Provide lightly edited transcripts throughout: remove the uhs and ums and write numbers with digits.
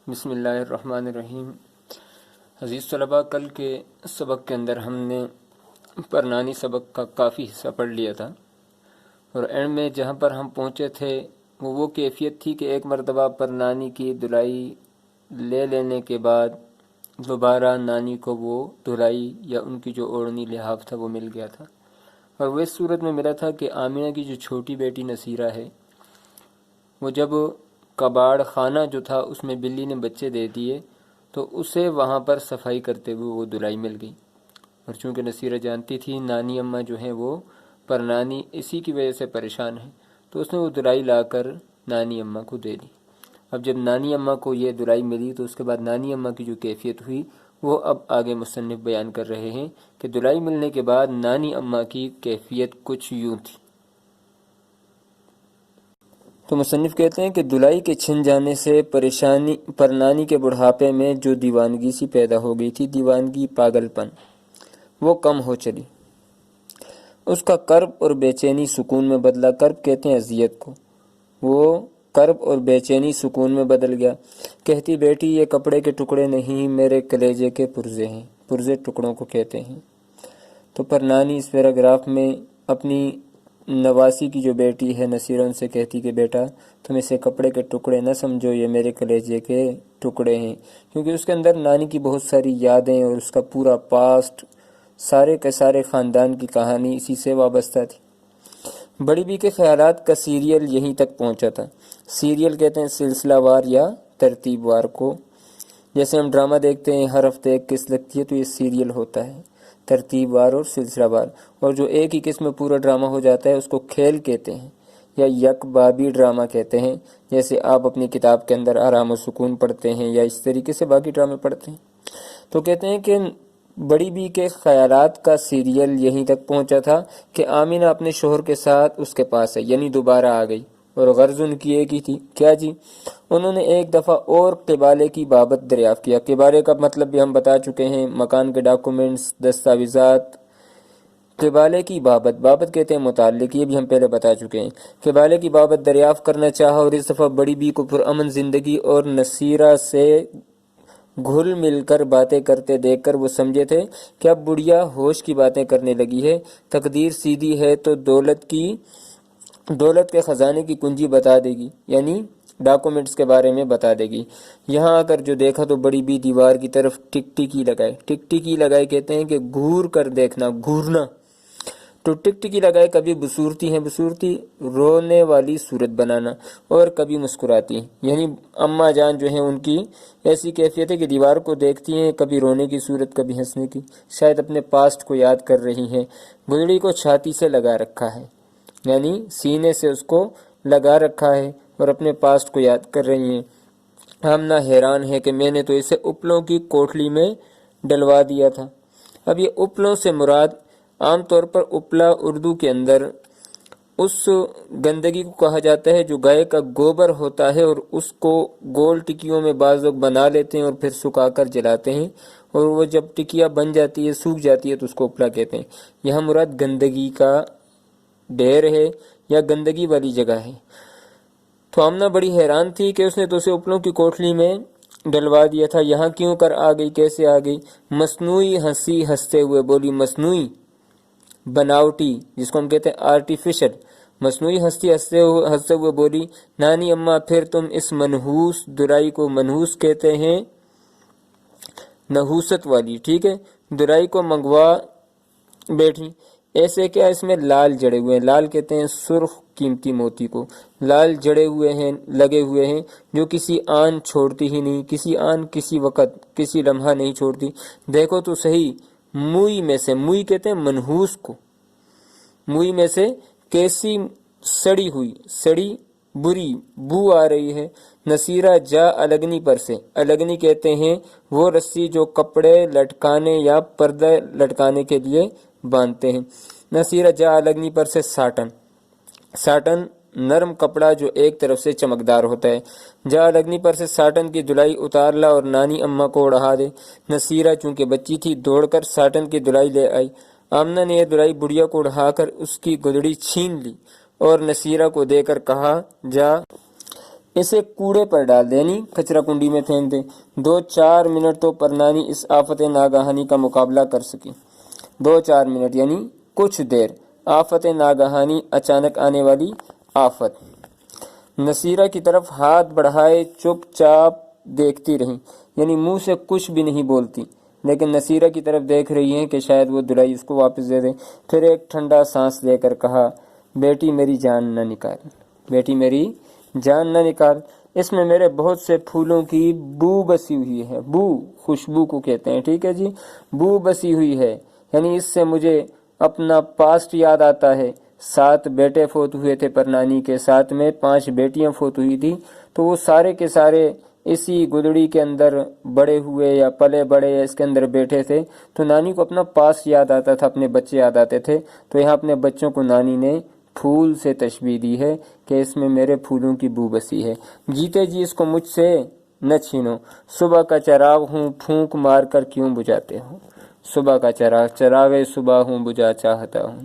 بسم اللہ الرحمن الرحیم۔ عزیز طلباء، کل کے سبق کے اندر ہم نے پرنانی سبق کا کافی حصہ پڑھ لیا تھا، اور اینڈ میں جہاں پر ہم پہنچے تھے وہ کیفیت تھی کہ ایک مرتبہ پرنانی کی دھلائی لے لینے کے بعد دوبارہ نانی کو وہ دھلائی یا ان کی جو اوڑھنی لحاف تھا وہ مل گیا تھا، اور وہ اس صورت میں ملا تھا کہ آمینہ کی جو چھوٹی بیٹی نصیرہ ہے وہ جب کباڑ خانہ جو تھا اس میں بلی نے بچے دے دیے تو اسے وہاں پر صفائی کرتے ہوئے وہ دھلائی مل گئی، اور چونکہ نصیرہ جانتی تھی نانی اماں جو ہیں وہ پرنانی اسی کی وجہ سے پریشان ہے، تو اس نے وہ دھلائی لا کر نانی اماں کو دے دی۔ اب جب نانی اماں کو یہ دھلائی ملی تو اس کے بعد نانی اماں کی جو کیفیت ہوئی وہ اب آگے مصنف بیان کر رہے ہیں کہ دھلائی ملنے کے بعد نانی اماں کی کیفیت کچھ یوں تھی۔ تو مصنف کہتے ہیں کہ دھلائی کے چھن جانے سے پرنانی کے بڑھاپے میں جو دیوانگی سی پیدا ہو گئی تھی، دیوانگی، پاگل پن، وہ کم ہو چلی۔ اس کا کرب اور بے چینی سکون میں بدلا۔ کرب کہتے ہیں اذیت کو، وہ کرب اور بے چینی سکون میں بدل گیا۔ کہتی بیٹی یہ کپڑے کے ٹکڑے نہیں میرے کلیجے کے پرزے ہیں، پرزے ٹکڑوں کو کہتے ہیں۔ تو پرنانی اس پیراگراف میں اپنی نواسی کی جو بیٹی ہے نصیرہ ان سے کہتی کہ بیٹا تم اسے کپڑے کے ٹکڑے نہ سمجھو، یہ میرے کلیجے کے ٹکڑے ہیں، کیونکہ اس کے اندر نانی کی بہت ساری یادیں اور اس کا پورا پاسٹ، سارے کے سارے خاندان کی کہانی اسی سے وابستہ تھی۔ بڑی بی کے خیالات کا سیریل یہیں تک پہنچا تھا۔ سیریل کہتے ہیں سلسلہ وار یا ترتیب وار کو، جیسے ہم ڈرامہ دیکھتے ہیں ہر ہفتے ایک قسط لگتی ہے تو یہ سیریل ہوتا ہے، ترتیب وار اور سلسلہ وار۔ اور جو ایک ہی قسم میں پورا ڈرامہ ہو جاتا ہے اس کو کھیل کہتے ہیں یا یک بابی ڈرامہ کہتے ہیں، جیسے آپ اپنی کتاب کے اندر آرام و سکون پڑھتے ہیں یا اس طریقے سے باقی ڈرامے پڑھتے ہیں۔ تو کہتے ہیں کہ بڑی بی کے خیالات کا سیریل یہیں تک پہنچا تھا کہ آمینہ اپنے شوہر کے ساتھ اس کے پاس ہے، یعنی دوبارہ آ گئی، اور غرض ان کی ایک ہی تھی، کیا جی؟ انہوں نے ایک دفعہ اور قبالے کی بابت دریافت کیا۔ قبالے کا مطلب بھی ہم بتا چکے ہیں، مکان کے ڈاکومنٹس، دستاویزات۔ قبالے کی بابت کہتے ہیں متعلق، یہ بھی ہم پہلے بتا چکے ہیں۔ قبالے کی بابت دریافت کرنا چاہا، اور اس دفعہ بڑی بی کو پرامن زندگی اور نصیرہ سے گھل مل کر باتیں کرتے دیکھ کر وہ سمجھے تھے کہ اب بڑھیا ہوش کی باتیں کرنے لگی ہے، تقدیر سیدھی ہے تو دولت کے خزانے کی کنجی بتا دے گی، یعنی ڈاکومنٹس کے بارے میں بتا دے گی۔ یہاں آ کر جو دیکھا تو بڑی بی دیوار کی طرف ٹک ٹکی لگائے۔ ٹک ٹکی لگائے کہتے ہیں کہ گھور کر دیکھنا، گھورنا۔ تو ٹک ٹکی لگائے کبھی بصورتی ہیں، بصورتی رونے والی صورت بنانا، اور کبھی مسکراتی ہیں، یعنی اماں جان جو ہیں ان کی ایسی کیفیت ہے کہ دیوار کو دیکھتی ہیں، کبھی رونے کی صورت کبھی ہنسنے کی، شاید اپنے پاسٹ کو یاد کر رہی ہیں۔ گدڑی کو چھاتی سے لگا رکھا ہے، یعنی سینے سے اس کو لگا رکھا ہے اور اپنے پاسٹ کو یاد کر رہی ہیں۔ آمنہ حیران ہے کہ میں نے تو اسے اپلوں کی کوٹلی میں ڈلوا دیا تھا۔ اب یہ اپلوں سے مراد عام طور پر اپلا اردو کے اندر اس گندگی کو کہا جاتا ہے جو گائے کا گوبر ہوتا ہے، اور اس کو گول ٹکیوں میں بعض لوگ بنا لیتے ہیں اور پھر سکھا کر جلاتے ہیں، اور وہ جب ٹکیا بن جاتی ہے، سوکھ جاتی ہے تو اس کو اپلا کہتے ہیں۔ یہاں مراد گندگی کا ڈھیر ہے یا گندگی والی جگہ ہے۔ تو آمنہ بڑی حیران تھی کہ اس نے تو اسے اپلوں کی کوٹلی میں ڈلوا دیا تھا، یہاں کیوں کر آ گئی، کیسے آ گئی؟ مصنوعی ہنسی ہنستے ہوئے بولی، مصنوعی، بناوٹی، جس کو ہم کہتے ہیں آرٹیفیشل، مصنوعی ہنستے ہوئے بولی، نانی اماں پھر تم اس منحوس دھلائی کو، منحوس کہتے ہیں نحوست والی، ٹھیک ہے، دھلائی کو منگوا بیٹھی، ایسے کیا اس میں لال جڑے ہوئے ہیں، لال کہتے ہیں سرخ قیمتی موتی کو، لال جڑے ہوئے ہیں، لگے ہوئے ہیں، جو کسی آن چھوڑتی ہی نہیں، کسی آن کسی وقت کسی لمحہ نہیں چھوڑتی۔ دیکھو تو صحیح، موئی میں سے، موئی کہتے ہیں منحوس کو، موئی میں سے کیسی سڑی ہوئی، سڑی بری بو آ رہی ہے۔ نصیرہ جا الگنی پر سے، الگنی کہتے ہیں وہ رسی جو کپڑے لٹکانے یا پردہ لٹکانے کے لیے باندھتے ہیں۔ نصیرہ جا الگنی پر سے ساٹن، ساٹن نرم کپڑا جو ایک طرف سے چمکدار ہوتا ہے۔ جا الگنی پر سے ساٹن کی دھلائی اتار لا اور نانی اماں کو اڑا دے۔ نصیرہ چونکہ بچی تھی دوڑ کر ساٹن کی دھلائی لے آئی۔ آمنہ نے یہ دھلائی بڑھیا کو اڑا کر اس کی گدڑی چھین لی اور نصیرہ کو دے کر کہا، جا اسے کوڑے پر ڈال دیں یعنی کچرا کنڈی میں پھینک دیں۔ 2-4 منٹ تو پرنانی اس آفت ناگہانی کا مقابلہ کر سکی۔ 2-4 منٹ یعنی کچھ دیر، آفت ناگہانی اچانک آنے والی آفت۔ نصیرہ کی طرف ہاتھ بڑھائے چپ چاپ دیکھتی رہی، یعنی منہ سے کچھ بھی نہیں بولتی، لیکن نصیرہ کی طرف دیکھ رہی ہیں کہ شاید وہ دلائی اس کو واپس دے دے۔ پھر ایک ٹھنڈا سانس لے کر کہا، بیٹی میری جان نہ نکال، بیٹی میری جان نہ نکال، اس میں میرے بہت سے پھولوں کی بو بسی ہوئی ہے۔ بو خوشبو کو کہتے ہیں، ٹھیک ہے جی، بو بسی ہوئی ہے، یعنی اس سے مجھے اپنا پاسٹ یاد آتا ہے۔ 7 بیٹے فوت ہوئے تھے پرنانی کے، ساتھ میں 5 بیٹیاں فوت ہوئی تھی، تو وہ سارے کے سارے اسی گدڑی کے اندر بڑے ہوئے یا پلے بڑے یا اس کے اندر بیٹھے تھے، تو نانی کو اپنا پاس یاد آتا تھا، اپنے بچے یاد آتے تھے۔ تو یہاں اپنے بچوں کو نانی نے پھول سے تشبیہ دی ہے کہ اس میں میرے پھولوں کی بو بسی ہے، جیتے جی اس کو مجھ سے نہ چھینو، صبح کا چراغ ہوں پھونک مار کر کیوں بجھاتے ہو۔ صبح کا چراغ، چراغ صبح ہوں بجھا چاہتا ہوں۔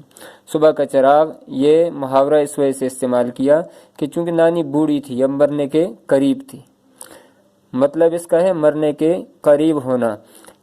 صبح کا چراغ، یہ محاورہ اس وجہ سے استعمال کیا کہ چونکہ نانی بوڑھی تھی، اب مرنے کے قریب تھی، مطلب اس کا ہے مرنے کے قریب ہونا۔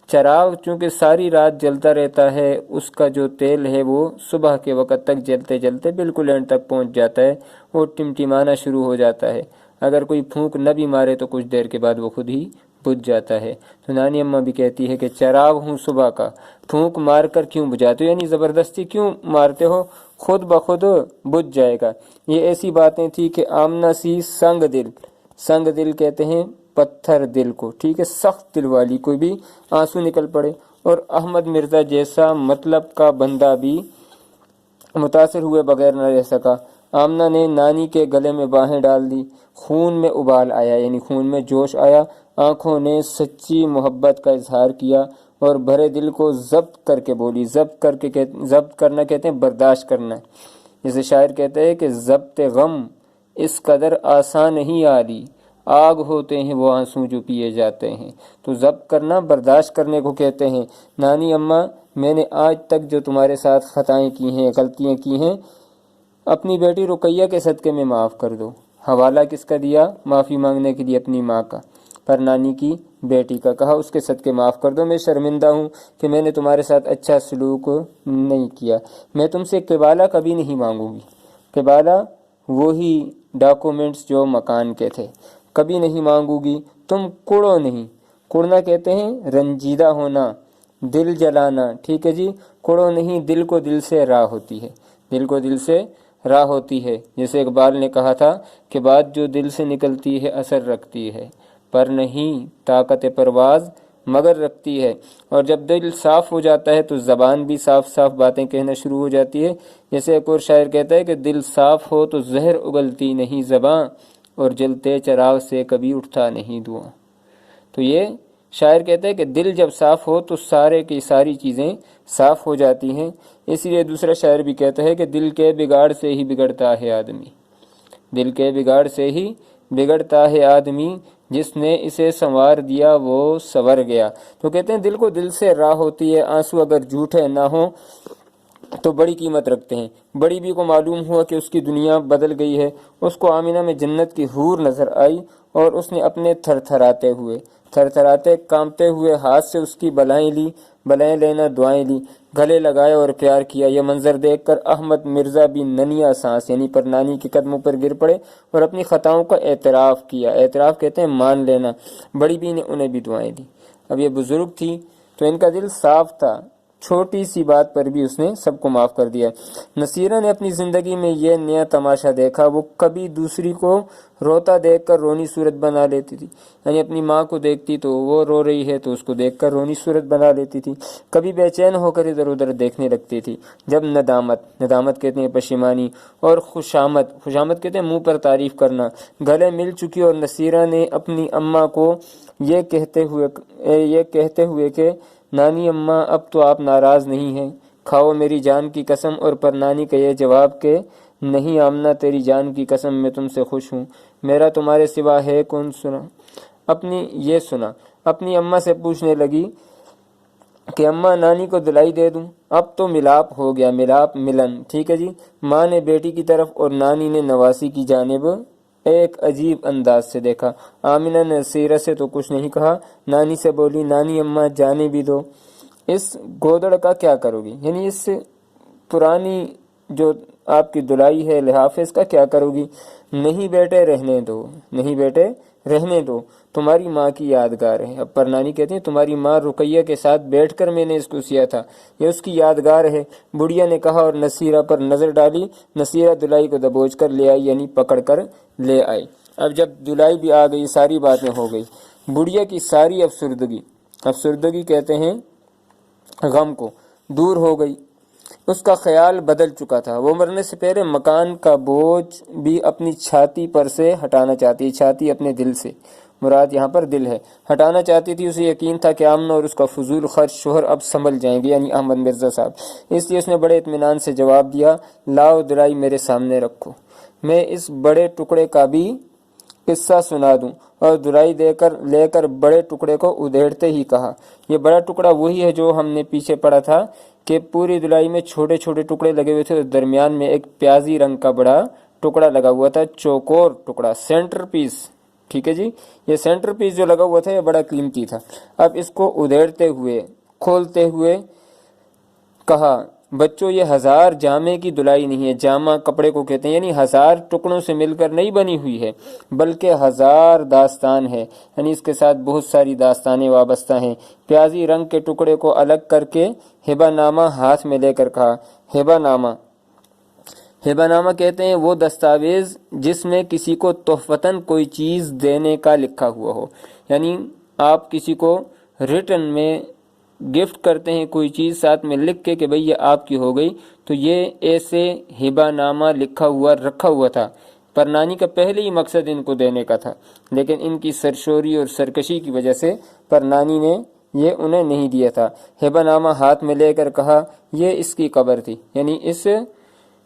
چراغ چونکہ ساری رات جلتا رہتا ہے، اس کا جو تیل ہے وہ صبح کے وقت تک جلتے جلتے بالکل اینڈ تک پہنچ جاتا ہے، وہ ٹمٹمانا شروع ہو جاتا ہے۔ اگر کوئی پھونک نہ بھی مارے تو کچھ دیر کے بعد وہ خود ہی بجھ جاتا ہے۔ تو نانی اماں بھی کہتی ہے کہ چراغ ہوں صبح کا، پھونک مار کر کیوں بجھاتے ہو، یعنی زبردستی کیوں مارتے ہو، خود بخود بجھ جائے گا۔ یہ ایسی باتیں تھی کہ آمنہ سی سنگ دل کہتے ہیں پتھر دل کو، ٹھیک ہے، سخت دل والی کوئی بھی آنسو نکل پڑے، اور احمد مرزا جیسا مطلب کا بندہ بھی متاثر ہوئے بغیر نہ رہ سکا۔ آمنہ نے نانی کے گلے میں باہیں ڈال دی، خون میں ابال آیا، یعنی خون میں جوش آیا، آنکھوں نے سچی محبت کا اظہار کیا اور بھرے دل کو ضبط کر کے بولی۔ ضبط کرنا کہتے ہیں برداشت کرنا، جیسے شاعر کہتے ہیں کہ ضبط غم اس قدر آسان نہیں عالی، آگ ہوتے ہیں وہ آنسو جو پیے جاتے ہیں۔ تو ضبط کرنا برداشت کرنے کو کہتے ہیں۔ نانی اماں، میں نے آج تک جو تمہارے ساتھ خطائیں کی ہیں، غلطیاں کی ہیں، اپنی بیٹی رقیہ کے صدقے میں معاف کر دو۔ حوالہ کس کا دیا معافی مانگنے کے لیے؟ اپنی ماں کا، پر نانی کی بیٹی کا، کہا اس کے صدقے معاف کر دو، میں شرمندہ ہوں کہ میں نے تمہارے ساتھ اچھا سلوک نہیں کیا۔ میں تم سے قبالہ کبھی نہیں مانگوں گی، قبالہ وہی ڈاکومنٹس جو مکان کے تھے، کبھی نہیں مانگوں گی۔ تم کڑو نہیں، کڑنا کہتے ہیں رنجیدہ ہونا، دل جلانا، ٹھیک ہے جی، کڑو نہیں، دل کو دل سے راہ ہوتی ہے، دل کو دل سے راہ ہوتی ہے۔ جیسے اقبال نے کہا تھا کہ بات جو دل سے نکلتی ہے اثر رکھتی ہے، پر نہیں طاقت پرواز مگر رکھتی ہے۔ اور جب دل صاف ہو جاتا ہے تو زبان بھی صاف صاف باتیں کہنا شروع ہو جاتی ہے۔ جیسے ایک اور شاعر کہتا ہے کہ دل صاف ہو تو زہر اگلتی نہیں زباں، اور جلتے چراغ سے کبھی اٹھتا نہیں دھواں۔ تو یہ شاعر کہتا ہے کہ دل جب صاف ہو تو سارے کی ساری چیزیں صاف ہو جاتی ہیں۔ اسی لیے دوسرا شاعر بھی کہتا ہے کہ دل کے بگاڑ سے ہی بگڑتا ہے آدمی، دل کے بگاڑ سے ہی بگڑتا ہے آدمی، جس نے اسے سنوار دیا وہ سنور گیا۔ تو کہتے ہیں دل کو دل سے راہ ہوتی ہے، آنسو اگر جھوٹے نہ ہوں تو بڑی قیمت رکھتے ہیں۔ بڑی بی کو معلوم ہوا کہ اس کی دنیا بدل گئی ہے، اس کو آمینہ میں جنت کی حور نظر آئی، اور اس نے اپنے تھرتھراتے کانپتے ہوئے ہاتھ سے اس کی بلائیں لی، بلائیں لینا دعائیں لی، گلے لگائے اور پیار کیا۔ یہ منظر دیکھ کر احمد مرزا بھی ننیا سانس یعنی پر نانی کے قدموں پر گر پڑے اور اپنی خطاؤں کا اعتراف کیا۔ اعتراف کہتے ہیں مان لینا۔ بڑی بی نے انہیں بھی دعائیں دی۔ اب یہ بزرگ تھی تو ان کا دل صاف تھا، چھوٹی سی بات پر بھی اس نے سب کو معاف کر دیا۔ نصیرہ نے اپنی زندگی میں یہ نیا تماشا دیکھا، وہ کبھی دوسری کو روتا دیکھ کر رونی صورت بنا لیتی تھی، یعنی اپنی ماں کو دیکھتی تو وہ رو رہی ہے تو اس کو دیکھ کر رونی صورت بنا لیتی تھی، کبھی بے چین ہو کر ادھر ادھر دیکھنے لگتی تھی۔ جب ندامت کہتے ہیں پشیمانی، اور خوشامد کہتے ہیں منہ پر تعریف کرنا، گلے مل چکی، اور نصیرہ نے اپنی اماں کو یہ کہتے ہوئے کہ نانی اماں اب تو آپ ناراض نہیں ہیں، کھاؤ میری جان کی قسم، اور پر نانی کا یہ جواب کہ نہیں آمنہ تیری جان کی قسم میں تم سے خوش ہوں، میرا تمہارے سوا ہے کون سنا۔ اپنی اماں سے پوچھنے لگی کہ اماں نانی کو دلائی دے دوں؟ اب تو ملاپ ہو گیا، ملن، ٹھیک ہے جی۔ ماں نے بیٹی کی طرف اور نانی نے نواسی کی جانب ایک عجیب انداز سے دیکھا۔ آمنہ نے نصیرہ سے تو کچھ نہیں کہا، نانی سے بولی نانی اماں جانے بھی دو، اس گودڑ کا کیا کرو گی؟ یعنی اس پرانی جو آپ کی دلائی ہے لحاف ہے اس کا کیا کرو گی؟ نہیں بیٹے رہنے دو، نہیں بیٹے رہنے دو، تمہاری ماں کی یادگار ہے۔ اب پرنانی کہتی ہیں تمہاری ماں رقیہ کے ساتھ بیٹھ کر میں نے اس کو سیا تھا، یہ اس کی یادگار ہے۔ بڑھیا نے کہا اور نصیرہ پر نظر ڈالی، نصیرہ دلائی کو دبوچ کر لے آئی، یعنی پکڑ کر لے آئی۔ اب جب دلائی بھی آ گئی، ساری باتیں ہو گئی، بڑھیا کی ساری افسردگی کہتے ہیں غم کو، دور ہو گئی۔ اس کا خیال بدل چکا تھا، وہ مرنے سے پہلے مکان کا بوجھ بھی اپنی چھاتی پر سے ہٹانا چاہتی، چھاتی اپنے دل سے، مراد یہاں پر دل ہے، ہٹانا چاہتی تھی۔ اسے یقین تھا کہ آمنہ اور اس کا فضول خرچ شوہر اب سنبھل جائیں گے، یعنی احمد مرزا صاحب۔ اس لیے اس نے بڑے اطمینان سے جواب دیا، لاؤ دلائی میرے سامنے رکھو، میں اس بڑے ٹکڑے کا بھی قصہ سنا دوں۔ اور دلائی لے کر بڑے ٹکڑے کو ادھیڑتے ہی کہا، یہ بڑا ٹکڑا وہی ہے جو ہم نے پیچھے پڑھا تھا کہ پوری دلائی میں چھوٹے چھوٹے ٹکڑے لگے ہوئے تھے اور درمیان میں ایک پیازی رنگ کا بڑا ٹکڑا لگا ہوا تھا، چوکور ٹکڑا، سینٹر پیس۔ ٹھیک ہے جی، یہ سینٹر پیس جو لگا ہوا تھا یہ بڑا قیمتی تھا۔ اب اس کو ادھیڑتے ہوئے، کھولتے ہوئے کہا، بچوں یہ 1000 جامے کی دلائی نہیں ہے، جامہ کپڑے کو کہتے ہیں، یعنی 1000 ٹکڑوں سے مل کر نہیں بنی ہوئی ہے، بلکہ 1000 داستان ہے، یعنی اس کے ساتھ بہت ساری داستانیں وابستہ ہیں۔ پیازی رنگ کے ٹکڑے کو الگ کر کے ہبہ نامہ ہاتھ میں لے کر کہا، ہبہ نامہ کہتے ہیں وہ دستاویز جس میں کسی کو تحفتاً کوئی چیز دینے کا لکھا ہوا ہو، یعنی آپ کسی کو ریٹن میں گفٹ کرتے ہیں کوئی چیز، ساتھ میں لکھ کے کہ بھئی یہ آپ کی ہو گئی، تو یہ ایسے ہبہ نامہ لکھا ہوا رکھا ہوا تھا۔ پرنانی کا پہلے ہی مقصد ان کو دینے کا تھا، لیکن ان کی سرشوری اور سرکشی کی وجہ سے پرنانی نے یہ انہیں نہیں دیا تھا۔ ہبہ نامہ ہاتھ میں لے کر کہا، یہ اس کی قبر تھی، یعنی اس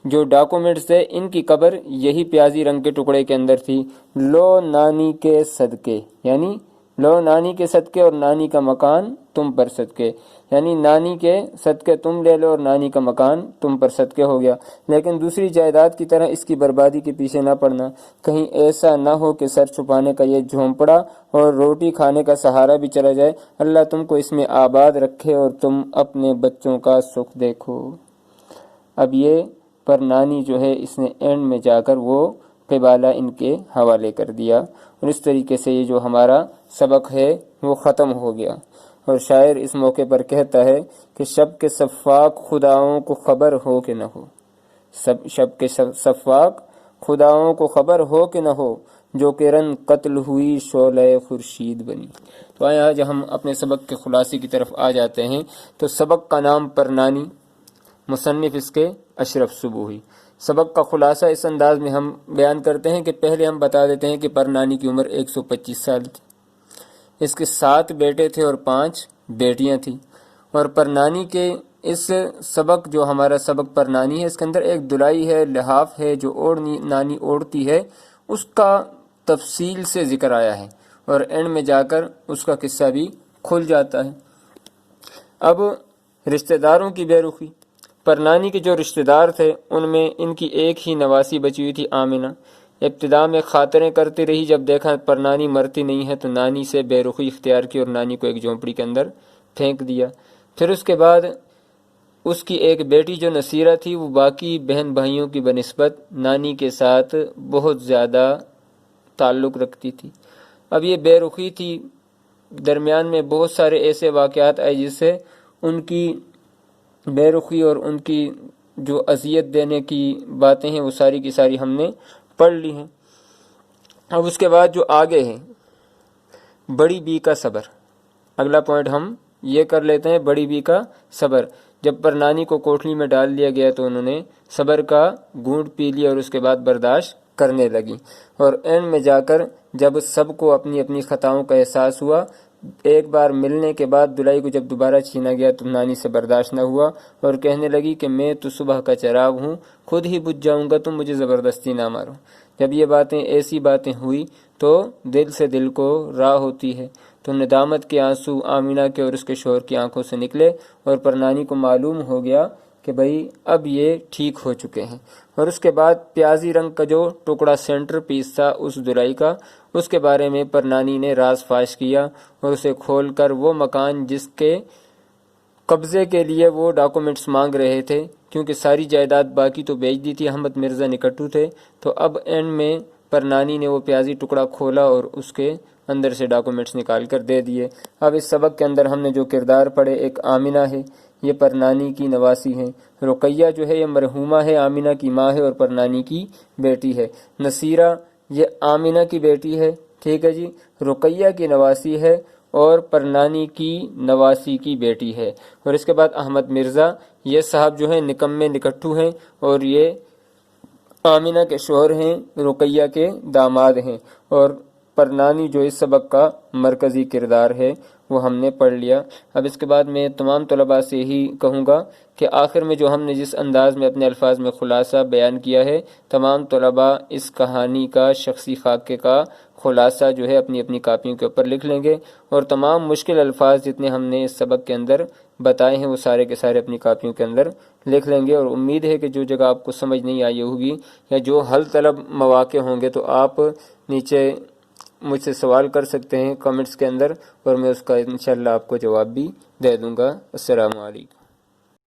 جو ڈاکومنٹس تھے ان کی قبر یہی پیازی رنگ کے ٹکڑے کے اندر تھی۔ لو نانی کے صدقے، یعنی لو نانی کے صدقے اور نانی کا مکان تم پر صدقے، یعنی نانی کے صدقے تم لے لو اور نانی کا مکان تم پر صدقے ہو گیا، لیکن دوسری جائیداد کی طرح اس کی بربادی کے پیچھے نہ پڑنا، کہیں ایسا نہ ہو کہ سر چھپانے کا یہ جھونپڑا اور روٹی کھانے کا سہارا بھی چلا جائے۔ اللہ تم کو اس میں آباد رکھے اور تم اپنے بچوں کا سکھ دیکھو۔ اب یہ پرنانی جو ہے اس نے اینڈ میں جا کر وہ قبالہ ان کے حوالے کر دیا، اور اس طریقے سے یہ جو ہمارا سبق ہے وہ ختم ہو گیا۔ اور شاعر اس موقع پر کہتا ہے کہ شب کے صفاق خداؤں کو خبر ہو کہ نہ ہو، شب کے صفاق خداؤں کو خبر ہو کہ نہ ہو، جو کرن قتل ہوئی شعلہ خورشید بنی۔ تو آج ہم اپنے سبق کے خلاصے کی طرف آ جاتے ہیں۔ تو سبق کا نام پرنانی، مصنف اس کے اشرف صبوحی۔ سبق کا خلاصہ اس انداز میں ہم بیان کرتے ہیں کہ پہلے ہم بتا دیتے ہیں کہ پرنانی کی عمر 125 سال تھی، اس کے 7 بیٹے تھے اور 5 بیٹیاں تھیں، اور پرنانی کے اس سبق جو ہمارا سبق پرنانی ہے اس کے اندر ایک دلائی ہے، لحاف ہے جو نانی اوڑھتی ہے، اس کا تفصیل سے ذکر آیا ہے، اور اینڈ میں جا کر اس کا قصہ بھی کھل جاتا ہے۔ اب رشتہ داروں کی بے رخی، پرنانی کے جو رشتہ دار تھے ان میں ان کی ایک ہی نواسی بچی ہوئی تھی، آمنہ۔ ابتدا میں خاطریں کرتی رہی، جب دیکھا پرنانی مرتی نہیں ہے تو نانی سے بے رخی اختیار کی اور نانی کو ایک جھونپڑی کے اندر پھینک دیا۔ پھر اس کے بعد اس کی ایک بیٹی جو نصیرہ تھی وہ باقی بہن بھائیوں کی بنسبت نانی کے ساتھ بہت زیادہ تعلق رکھتی تھی۔ اب یہ بے رخی تھی، درمیان میں بہت سارے ایسے واقعات آئے جس سے ان کی بے رخی اور ان کی جو اذیت دینے کی باتیں ہیں وہ ساری کی ساری ہم نے پڑھ لی ہیں۔ اب اس کے بعد جو آگے ہیں، بڑی بی کا صبر، اگلا پوائنٹ ہم یہ کر لیتے ہیں، بڑی بی کا صبر۔ جب پرنانی کو کوٹلی میں ڈال دیا گیا تو انہوں نے صبر کا گھونٹ پی لیا اور اس کے بعد برداشت کرنے لگی، اور اینڈ میں جا کر جب سب کو اپنی اپنی خطاؤں کا احساس ہوا، ایک بار ملنے کے بعد دلائی کو جب دوبارہ چھینا گیا تو نانی سے برداشت نہ ہوا اور کہنے لگی کہ میں تو صبح کا چراغ ہوں، خود ہی بجھ جاؤں گا، تم مجھے زبردستی نہ مارو۔ جب یہ باتیں ایسی باتیں ہوئی تو دل سے دل کو راہ ہوتی ہے، تو ندامت کے آنسو آمنہ کے اور اس کے شوہر کی آنکھوں سے نکلے، اور پرنانی کو معلوم ہو گیا کہ بھئی اب یہ ٹھیک ہو چکے ہیں۔ اور اس کے بعد پیازی رنگ کا جو ٹکڑا سینٹر پیس تھا اس دلائی کا، اس کے بارے میں پرنانی نے راز فاش کیا اور اسے کھول کر وہ مکان جس کے قبضے کے لیے وہ ڈاکومنٹس مانگ رہے تھے، کیونکہ ساری جائیداد باقی تو بیچ دی تھی، احمد مرزا نکٹو تھے، تو اب اینڈ میں پرنانی نے وہ پیازی ٹکڑا کھولا اور اس کے اندر سے ڈاکومنٹس نکال کر دے دیے۔ اب اس سبق کے اندر ہم نے جو کردار پڑھے، ایک آمنہ ہے، یہ پرنانی کی نواسی ہیں۔ رقیہ جو ہے یہ مرحومہ ہے، آمنہ کی ماں ہے اور پرنانی کی بیٹی ہے۔ نصیرہ یہ آمنہ کی بیٹی ہے، ٹھیک ہے جی، رقیہ کی نواسی ہے اور پرنانی کی نواسی کی بیٹی ہے۔ اور اس کے بعد احمد مرزا، یہ صاحب جو ہیں نکمے نکٹو ہیں اور یہ آمنہ کے شوہر ہیں، رقیہ کے داماد ہیں، اور پرنانی جو اس سبق کا مرکزی کردار ہے وہ ہم نے پڑھ لیا۔ اب اس کے بعد میں تمام طلباء سے ہی کہوں گا کہ آخر میں جو ہم نے جس انداز میں اپنے الفاظ میں خلاصہ بیان کیا ہے، تمام طلباء اس کہانی کا شخصی خاکے کا خلاصہ جو ہے اپنی اپنی کاپیوں کے اوپر لکھ لیں گے، اور تمام مشکل الفاظ جتنے ہم نے اس سبق کے اندر بتائے ہیں وہ سارے کے سارے اپنی کاپیوں کے اندر لکھ لیں گے۔ اور امید ہے کہ جو جگہ آپ کو سمجھ نہیں آئی ہوگی یا جو حل طلب مواقع ہوں گے تو آپ نیچے مجھ سے سوال کر سکتے ہیں کمنٹس کے اندر، اور میں اس کا انشاءاللہ آپ کو جواب بھی دے دوں گا۔ السلام علیکم۔